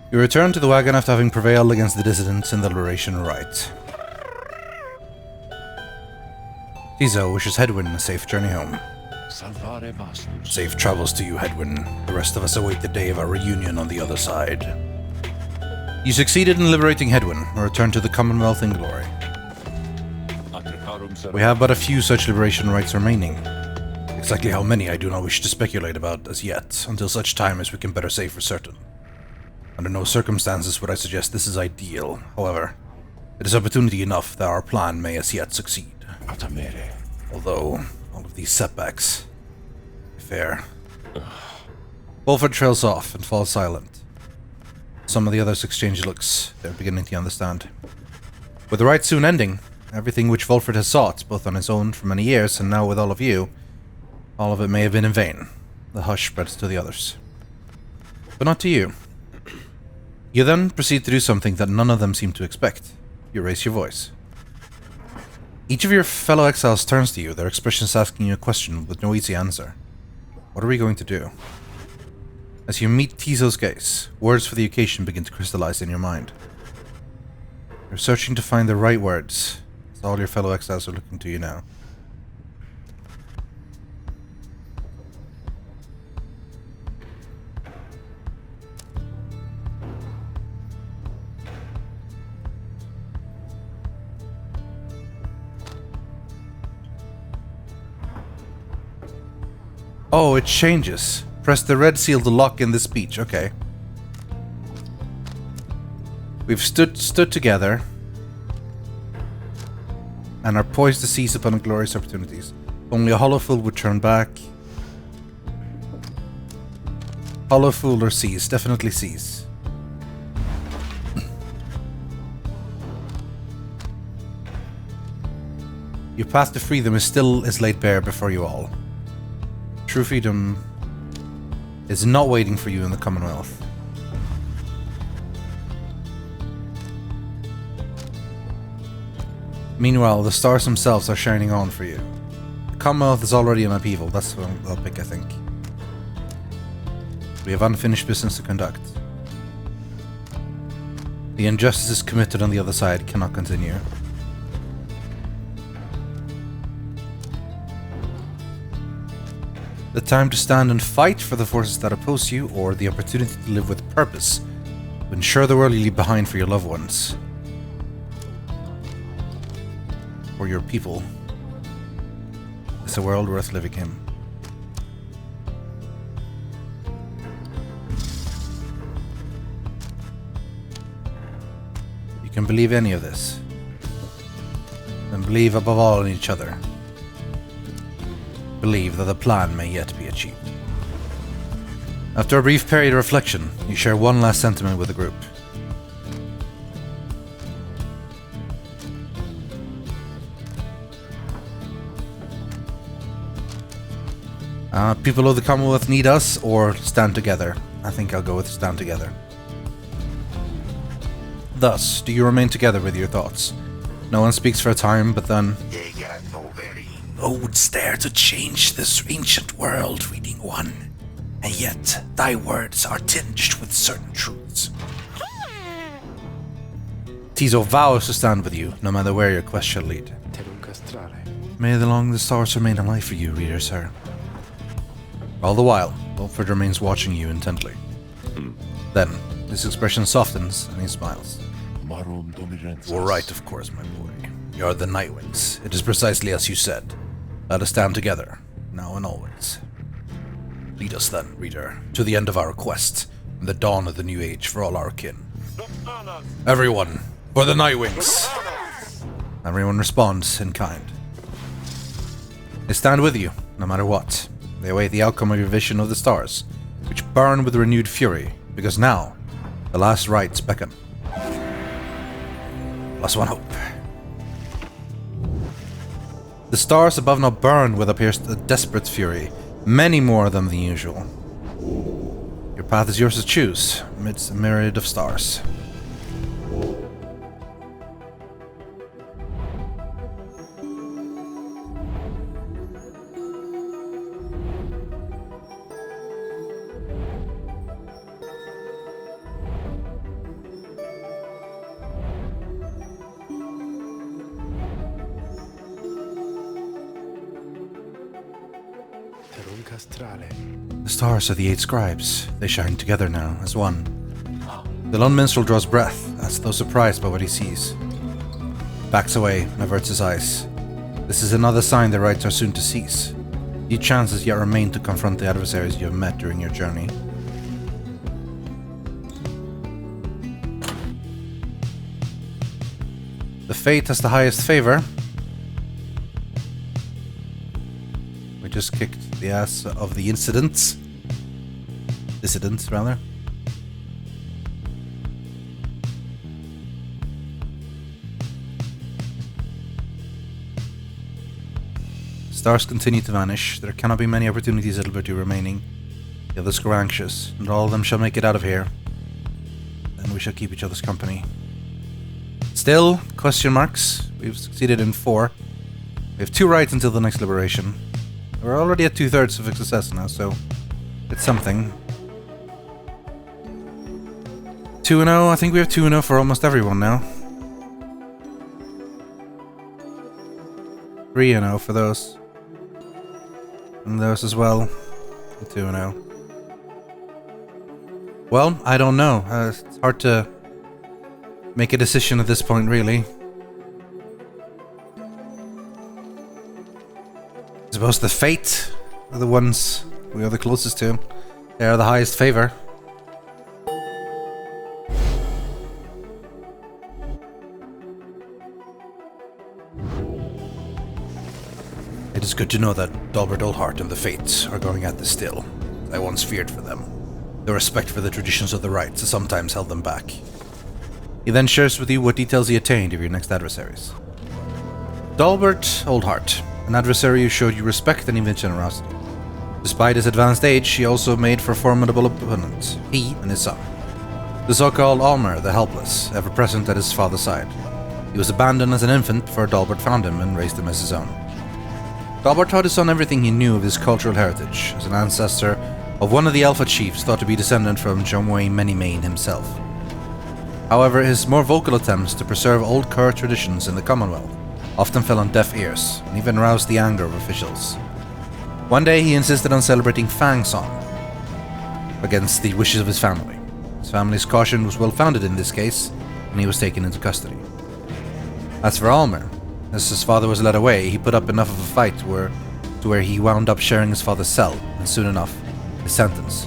You return to the wagon after having prevailed against the dissidents in the Liberation Rite. Tizo wishes Hedwyn a safe journey home. Safe travels to you, Hedwyn. The rest of us await the day of our reunion on the other side. You succeeded in liberating Hedwyn, and returned to the Commonwealth in glory. We have but a few such liberation rites remaining. Exactly how many I do not wish to speculate about as yet, until such time as we can better say for certain. Under no circumstances would I suggest this is ideal. However, it is opportunity enough that our plan may as yet succeed. Although, all of these setbacks... fair. Wolford trails off and falls silent. Some of the others exchange looks. They're beginning to understand. With the rite soon ending, everything which Wolford has sought, both on his own for many years and now with all of you, all of it may have been in vain. The hush spreads to the others. But not to you. You then proceed to do something that none of them seem to expect. You raise your voice. Each of your fellow exiles turns to you, their expressions asking you a question with no easy answer. What are we going to do? As you meet Tizo's gaze, words for the occasion begin to crystallize in your mind. You're searching to find the right words, as all your fellow exiles are looking to you now. Oh, it changes. Press the red seal to lock in the speech. Okay. We've stood together and are poised to seize upon glorious opportunities. Only a hollow fool would turn back. Hollow fool or seize. Definitely seize. Your path to freedom is laid bare before you all. True freedom is not waiting for you in the Commonwealth. Meanwhile, the stars themselves are shining on for you. The Commonwealth is already in upheaval, that's what I'll pick, I think. We have unfinished business to conduct. The injustices committed on the other side cannot continue. The time to stand and fight for the forces that oppose you, or the opportunity to live with purpose, to ensure the world you leave behind for your loved ones. For your people. Is a world worth living in. You can believe any of this. And believe above all in each other. Believe that the plan may yet be achieved. After a brief period of reflection, you share one last sentiment with the group. People of the Commonwealth need us, or stand together. I think I'll go with stand together. Thus, do you remain together with your thoughts? No one speaks for a time, but then... No would dare to change this ancient world, Reading One, and yet thy words are tinged with certain truths. Tizo vows to stand with you, no matter where your quest shall lead. May the stars remain alive for you, reader, sir. All the while, Wolford remains watching you intently. Then, his expression softens, and he smiles. You were right, of course, my boy. You are the Nightwings. It is precisely as you said. Let us stand together, now and always. Lead us then, reader, to the end of our quest, and the dawn of the new age for all our kin. Everyone, for the Nightwings! Everyone responds in kind. They stand with you, no matter what. They await the outcome of your vision of the stars, which burn with renewed fury, because now, the last rites beckon. Plus one hope. The stars above now burn with a desperate fury, many more than the usual. Your path is yours to choose, amidst a myriad of stars. The stars are the 8 scribes. They shine together now, as one. The lone minstrel draws breath, as though surprised by what he sees. Backs away, and averts his eyes. This is another sign the rites are soon to cease. Few chances yet remain to confront the adversaries you have met during your journey. The fate has the highest favor. We just kicked the ass of the dissidents, rather. Stars continue to vanish. There cannot be many opportunities at liberty remaining. The others grow anxious, and all of them shall make it out of here. Then we shall keep each other's company. Still, question marks. We've succeeded in 4. We have 2 rights until the next liberation. We're already at 2/3 of success now, so it's something. 2-0, I think we have 2-0 for almost everyone now. 3-0 for those. And those as well. 2-0. Well, I don't know. It's hard to make a decision at this point, really. I suppose the fate are the ones we are the closest to. They are the highest favor. It is good to know that Dalbert Oldheart and the Fates are going at this still. I once feared for them. The respect for the traditions of the rites has sometimes held them back. He then shares with you what details he attained of your next adversaries. Dalbert Oldheart, an adversary who showed you respect and even generosity. Despite his advanced age, he also made for formidable opponents, he and his son. The so-called Almer, the helpless, ever present at his father's side. He was abandoned as an infant before Dalbert found him and raised him as his own. Dalbert taught his son everything he knew of his cultural heritage, as an ancestor of one of the Alpha Chiefs thought to be descendant from Jomway Manymane himself. However, his more vocal attempts to preserve old Kerr traditions in the Commonwealth often fell on deaf ears, and even roused the anger of officials. One day he insisted on celebrating Fang Song, against the wishes of his family. His family's caution was well founded in this case, and he was taken into custody. As for Almer, as his father was led away, he put up enough of a fight to where he wound up sharing his father's cell, and soon enough, his sentence.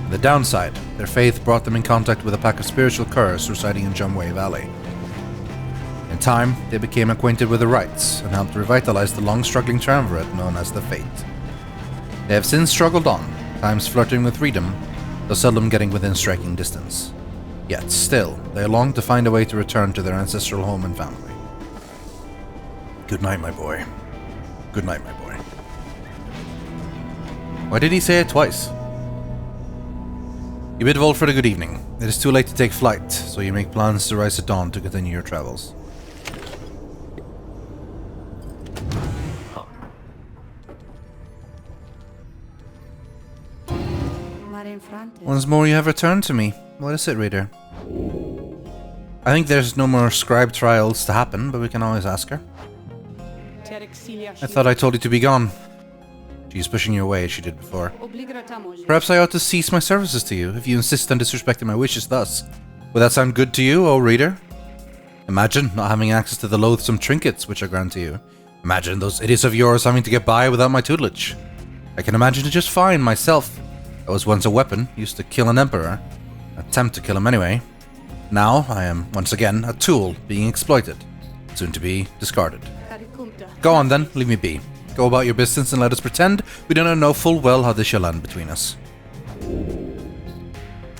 The downside, their faith brought them in contact with a pack of spiritual curs residing in Jomway Valley. In time, they became acquainted with the rites, and helped revitalize the long-struggling triumvirate known as the Fate. They have since struggled on, times flirting with freedom, though seldom getting within striking distance. Yet, still, they long to find a way to return to their ancestral home and family. Good night, my boy. Good night, my boy. Why did he say it twice? You bid Volfred a good evening. It is too late to take flight, so you make plans to rise at dawn to continue your travels. Once more you have returned to me. What is it, reader? I think there's no more scribe trials to happen, but we can always ask her. I thought I told you to be gone. She's pushing you away as she did before. Perhaps I ought to cease my services to you, if you insist on disrespecting my wishes thus. Would that sound good to you, O reader? Imagine not having access to the loathsome trinkets which I grant to you. Imagine those idiots of yours having to get by without my tutelage. I can imagine it just fine, myself. I was once a weapon, used to kill an emperor. Attempt to kill him anyway. Now, I am, once again, a tool being exploited. Soon to be discarded. Go on then, leave me be. Go about your business and let us pretend we do not know full well how this shall end between us.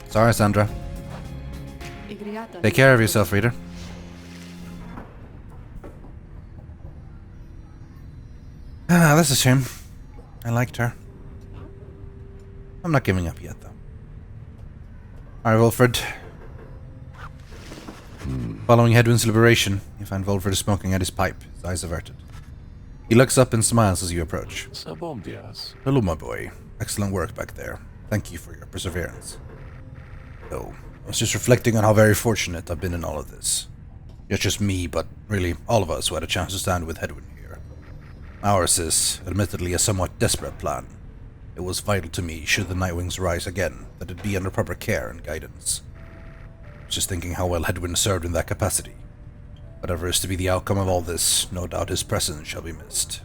Sorry, Sandra. Take care of yourself, reader. Ah, that's a shame. I liked her. I'm not giving up yet, though. Alright, Volfred. Following Hedwin's liberation, you find Volfred smoking at his pipe, his eyes averted. He looks up and smiles as you approach. Hello, my boy. Excellent work back there. Thank you for your perseverance. Though, I was just reflecting on how very fortunate I've been in all of this. Not just me, but really all of us who had a chance to stand with Hedwin here. Ours is, admittedly, a somewhat desperate plan. It was vital to me, should the Nightwings rise again, that it be under proper care and guidance. Just thinking how well Hedwyn served in that capacity. Whatever is to be the outcome of all this, no doubt his presence shall be missed.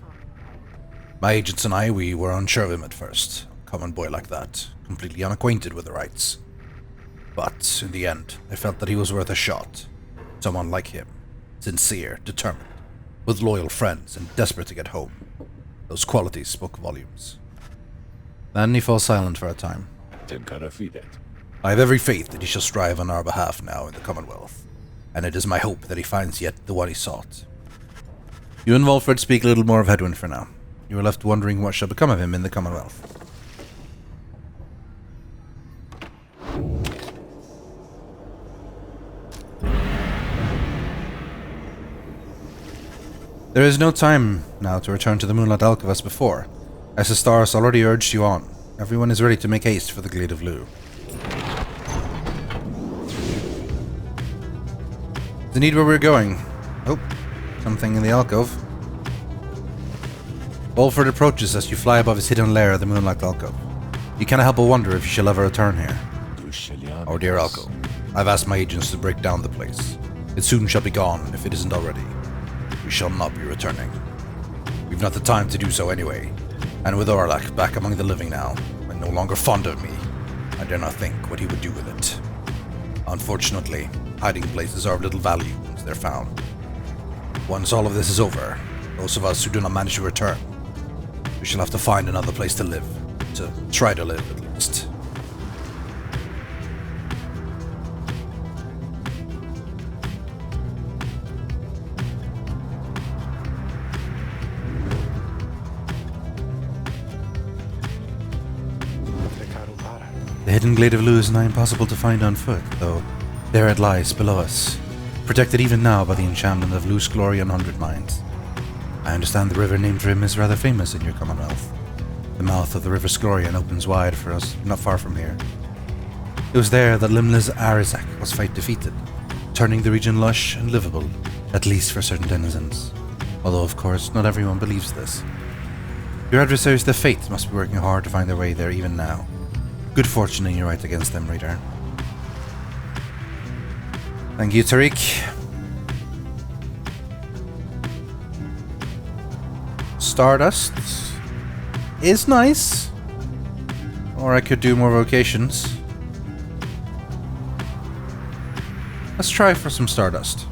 My agents and I, we were unsure of him at first. A common boy like that, completely unacquainted with the rights. But, in the end, I felt that he was worth a shot. Someone like him. Sincere, determined, with loyal friends, and desperate to get home. Those qualities spoke volumes. Then he fell silent for a time. I have every faith that he shall strive on our behalf now in the Commonwealth, and it is my hope that he finds yet the one he sought. You and Volfred speak a little more of Hedwyn for now. You are left wondering what shall become of him in the Commonwealth. There is no time now to return to the Moonlight Alcove as before, as the stars already urged you on. Everyone is ready to make haste for the Glade of Lu. Is indeed where we're going. Oh, something in the alcove. Volfred approaches as you fly above his hidden lair of the Moonlight Alcove. You cannot help but wonder if you shall ever return here. Our dear alcove, I've asked my agents to break down the place. It soon shall be gone, if it isn't already. We shall not be returning. We've not the time to do so anyway, and with Orlak back among the living now, and no longer fond of me, I dare not think what he would do with it. Unfortunately, hiding places are of little value once they're found. Once all of this is over, those of us who do not manage to return, we shall have to find another place to live. To try to live, at least. The hidden Glade of Lu is nigh impossible to find on foot, though there it lies below us, protected even now by the enchantment of Lu's glory and 100 Mines. I understand the river named for him is rather famous in your Commonwealth. The mouth of the river Sklorian opens wide for us, not far from here. It was there that Limla's Arizak was fight defeated, turning the region lush and livable, at least for certain denizens. Although, of course, not everyone believes this. Your adversaries, the Fate, must be working hard to find their way there even now. Good fortune in your right against them, reader. Thank you, Tariq. Stardust is nice. Or I could do more vocations. Let's try for some Stardust.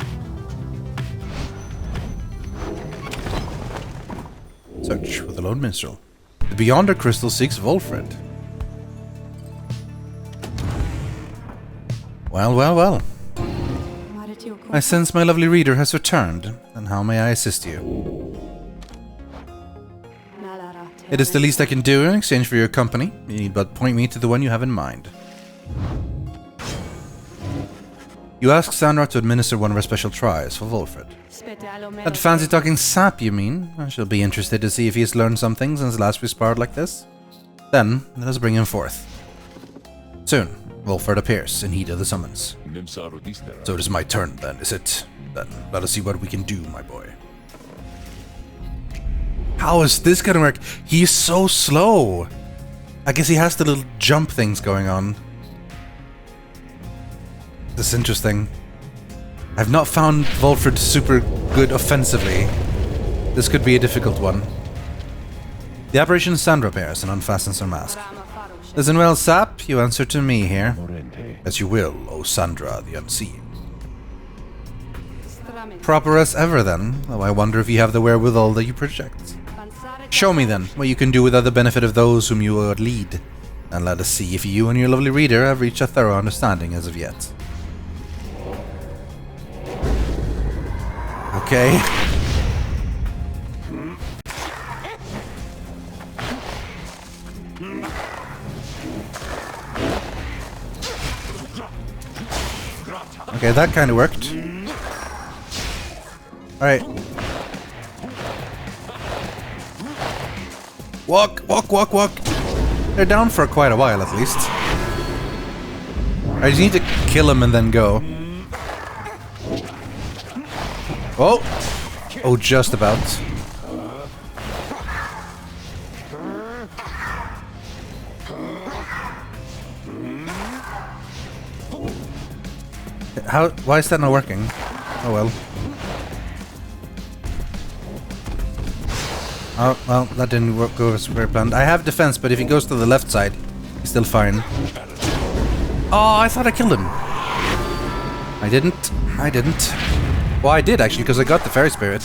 Search with the Lone Minstrel. The Beyonder Crystal seeks Volfred. Well, well, well. I sense my lovely reader has returned, and how may I assist you? It is the least I can do in exchange for your company. You need but point me to the one you have in mind. You ask Sandra to administer one of her special tries for Volfred. That fancy-talking sap, you mean? I shall be interested to see if he has learned something since last we sparred like this. Then, let us bring him forth. Soon, Volfred appears in heed of the summons. So it is my turn then, is it? Then, let us see what we can do, my boy. How is this gonna work? He's so slow! I guess he has the little jump things going on. This is interesting. I've not found Volfred super good offensively. This could be a difficult one. The apparition Sandra appears and unfastens her mask. Listen well, Sap, you answer to me here. As you will, O Sandra the Unseen. Proper as ever then, though I wonder if you have the wherewithal that you project. Show me then what you can do without the benefit of those whom you would lead, and let us see if you and your lovely reader have reached a thorough understanding as of yet. Okay. Okay, that kind of worked. Alright. Walk, walk, walk, walk. They're down for quite a while, at least. I just need to kill him and then go. Oh! Oh, just about. How? Why is that not working? Oh well. Oh, well, that didn't go as we planned. I have defense, but if he goes to the left side, he's still fine. Oh, I thought I killed him. I didn't. I didn't. Well, I did, actually, because I got the fairy spirit.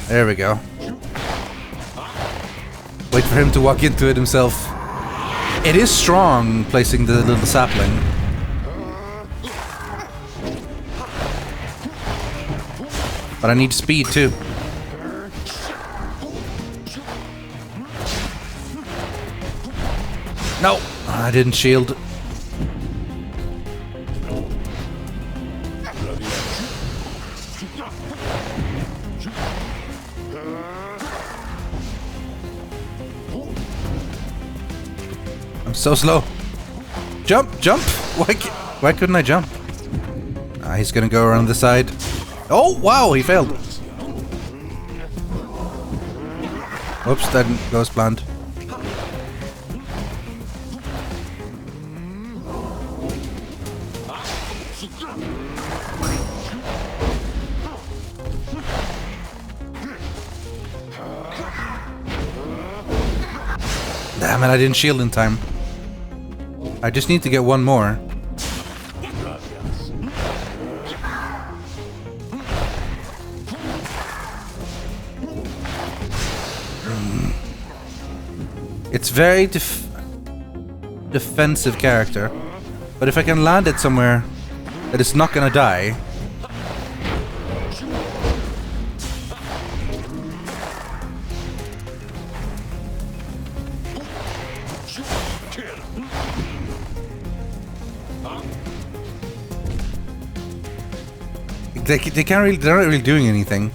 There we go. Wait for him to walk into it himself. It is strong, placing the little sapling. But I need speed too. No, I didn't shield. I'm so slow. Jump, jump! Why couldn't I jump? He's gonna go around the side. Oh, wow, he failed. Whoops, that didn't go as planned. Damn it, I didn't shield in time. I just need to get one more. It's very defensive character, but if I can land it somewhere that it's not gonna die. They can't really, they're not really doing anything.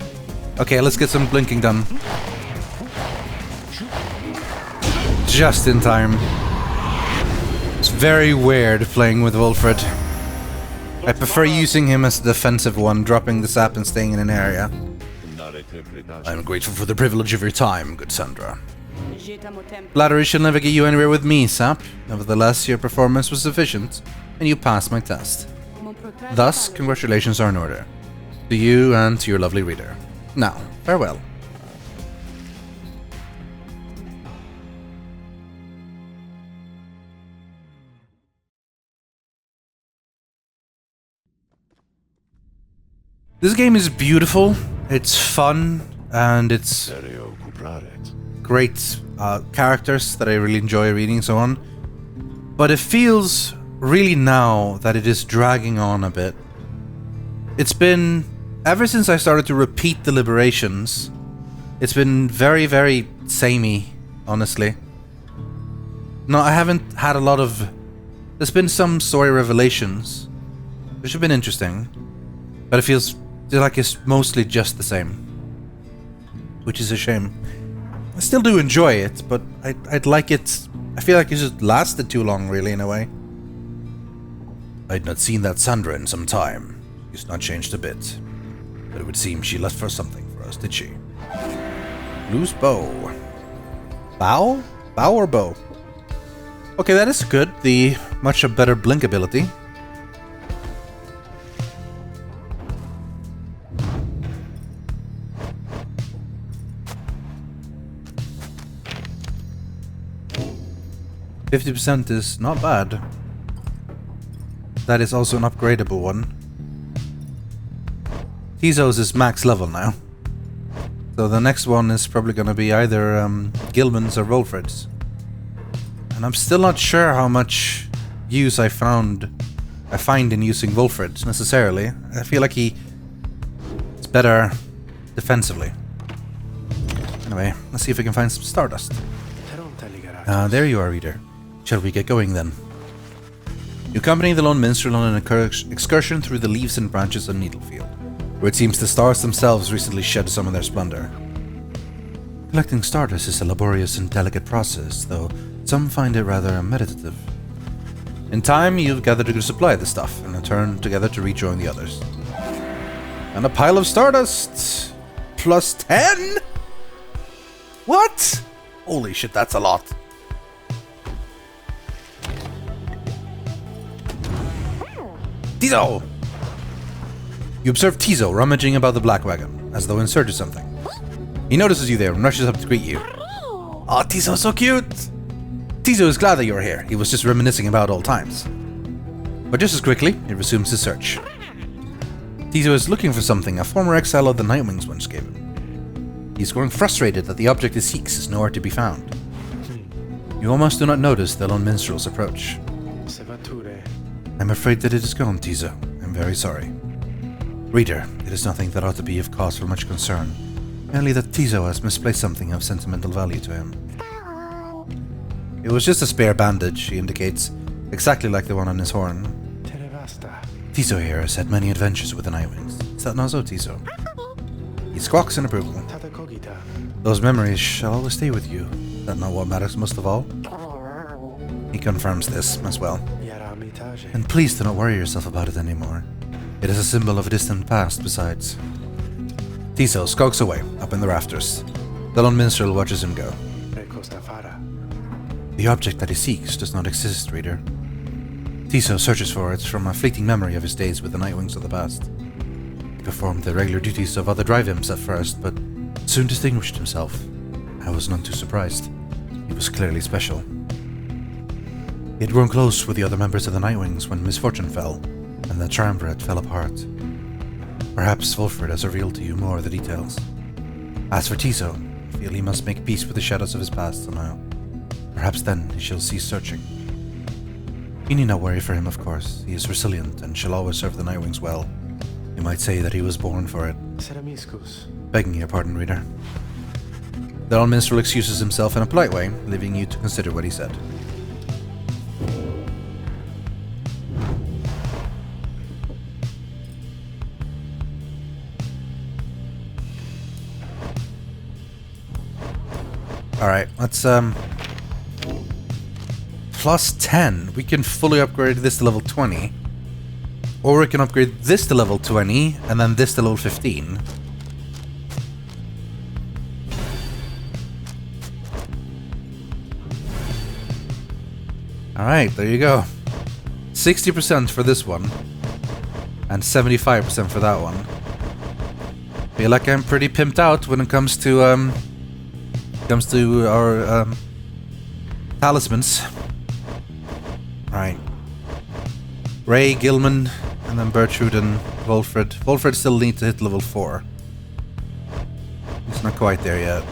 Okay, let's get some blinking done. Just in time. It's very weird playing with Wilfred. I prefer using him as the defensive one, dropping the sap and staying in an area. I'm grateful for the privilege of your time, good Sandra. Flattery shall never get you anywhere with me, sap. Nevertheless, your performance was sufficient, and you passed my test. Thus, congratulations are in order. To you and to your lovely reader. Now, farewell. This game is beautiful, it's fun, and it's great characters that I really enjoy reading and so on. But it feels really now that it is dragging on a bit. It's been, ever since I started to repeat the liberations, it's been very, very samey, honestly. No, I haven't had a lot of... There's been some story revelations, which have been interesting, but it feels like it's mostly just the same, which is a shame. I still do enjoy it, but I'd like it... I feel like it just lasted too long, really, in a way. I'd not seen that Sandra in some time. She's not changed a bit. But it would seem she left for something for us, did she? Loose bow. Bow? Bow or bow? Okay, that is good. The much better blink ability. %50 is not bad. That is also an upgradable one. Tizo's is max level now. So the next one is probably gonna be either Gilman's or Wolfred's. And I'm still not sure how much use I find in using Wolfred's necessarily. I feel like it's better defensively. Anyway, let's see if we can find some stardust. There you are, reader. Shall we get going then? You accompany the lone minstrel on an excursion through the leaves and branches of Needlefield, where it seems the stars themselves recently shed some of their splendor. Collecting stardust is a laborious and delicate process, though some find it rather meditative. In time, you've gathered a good supply of the stuff, and return together to rejoin the others. And a pile of stardust. Plus 10? What? Holy shit, that's a lot. Tizo! You observe Tizo rummaging about the black wagon, as though in search of something. He notices you there and rushes up to greet you. Oh, Tizo's so cute! Tizo is glad that you're here. He was just reminiscing about old times. But just as quickly, he resumes his search. Tizo is looking for something a former exile of the Nightwings once gave him. He is growing frustrated that the object he seeks is nowhere to be found. You almost do not notice the lone minstrel's approach. I'm afraid that it is gone, Tizo. I'm very sorry. Reader, it is nothing that ought to be of cause for much concern. Merely that Tizo has misplaced something of sentimental value to him. It was just a spare bandage, he indicates, exactly like the one on his horn. Tizo here has had many adventures with the Nightwings. Is that not so, Tizo? He squawks in approval. Those memories shall always stay with you. Is that not what matters most of all? He confirms this as well. And please do not worry yourself about it anymore. It is a symbol of a distant past, besides. Tizo skulks away, up in the rafters. The lone minstrel watches him go. The object that he seeks does not exist, reader. Tizo searches for it from a fleeting memory of his days with the Nightwings of the past. He performed the regular duties of other drive imps at first, but soon distinguished himself. I was none too surprised. He was clearly special. He had grown close with the other members of the Nightwings when misfortune fell, and the triumvirate fell apart. Perhaps Wolfred has revealed to you more of the details. As for Tizo, I feel he must make peace with the shadows of his past somehow. Perhaps then he shall cease searching. You need not worry for him, of course. He is resilient and shall always serve the Nightwings well. You might say that he was born for it. Begging your pardon, reader. The lone minstrel excuses himself in a polite way, leaving you to consider what he said. Alright, let's plus 10. We can fully upgrade this to level 20. Or we can upgrade this to level 20, and then this to level 15. Alright, there you go. 60% for this one. And 75% for that one. Feel like I'm pretty pimped out when it comes to our talismans. Right. Ray, Gilman, and then Bertrude and Wolfred. Wolfred still needs to hit level 4. He's not quite there yet.